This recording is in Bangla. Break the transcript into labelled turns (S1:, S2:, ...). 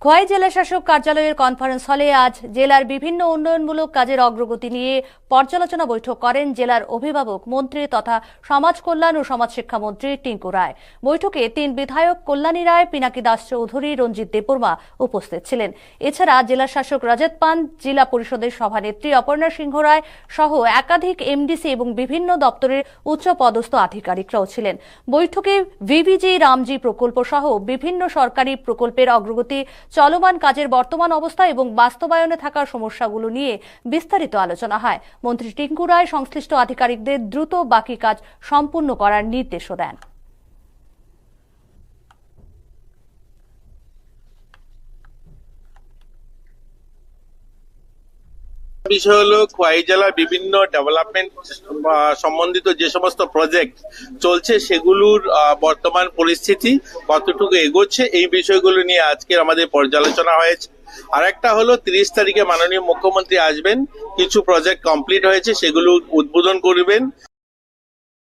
S1: খোয়াই জেলা শাসক কার্যালয়ের কনফারেন্স হলে আজ জেলার বিভিন্ন উন্নয়নমূলক কাজের অগ্রগতি নিয়ে পর্যালোচনা বৈঠক করেন জেলার অভিভাবক মন্ত্রী তথা সমাজ কল্যাণ ও সমাজ শিক্ষা মন্ত্রী টিঙ্কু রায়। বৈঠকে 3 বিধায়ক কল্যাণী রায়, পিনাকি দাস চৌধুরী, রঞ্জিত দেববর্মা উপস্থিত ছিলেন। এছাড়া জেলা শাসক রজত পান, জেলা পরিষদের সভানেত্রী অপর্ণা সিংহ রায় সহ একাধিক এমডিসি এবং বিভিন্ন দপ্তরের উচ্চপদস্থ আধিকারিকরাও ছিলেন। বৈঠকে ভিভিজি রামজি প্রকল্প সহ বিভিন্ন সরকারি প্রকল্পের অগ্রগতি, চলমান কাজের বর্তমান অবস্থা এবং বাস্তবায়নে থাকা সমস্যাগুলো নিয়ে বিস্তারিত আলোচনা হয়। মন্ত্রী টিঙ্কু রায় সংশ্লিষ্ট আধিকারিকদের দ্রুত বাকি কাজ সম্পূর্ণ করার নির্দেশও দেন।
S2: বিষয় হলো খোয়াই জেলার বিভিন্ন ডেভেলপমেন্ট সম্বন্ধিত যে সমস্ত প্রজেক্ট চলছে সেগুলোর বর্তমান পরিস্থিতি কতটুকু এগোচ্ছে এই বিষয়গুলো নিয়ে আজকের আমাদের পর্যালোচনা হয়েছে। আর একটা হলো 30 তারিখে মাননীয় মুখ্যমন্ত্রী আসবেন, কিছু প্রজেক্ট কমপ্লিট হয়েছে সেগুলো উদ্বোধন করবেন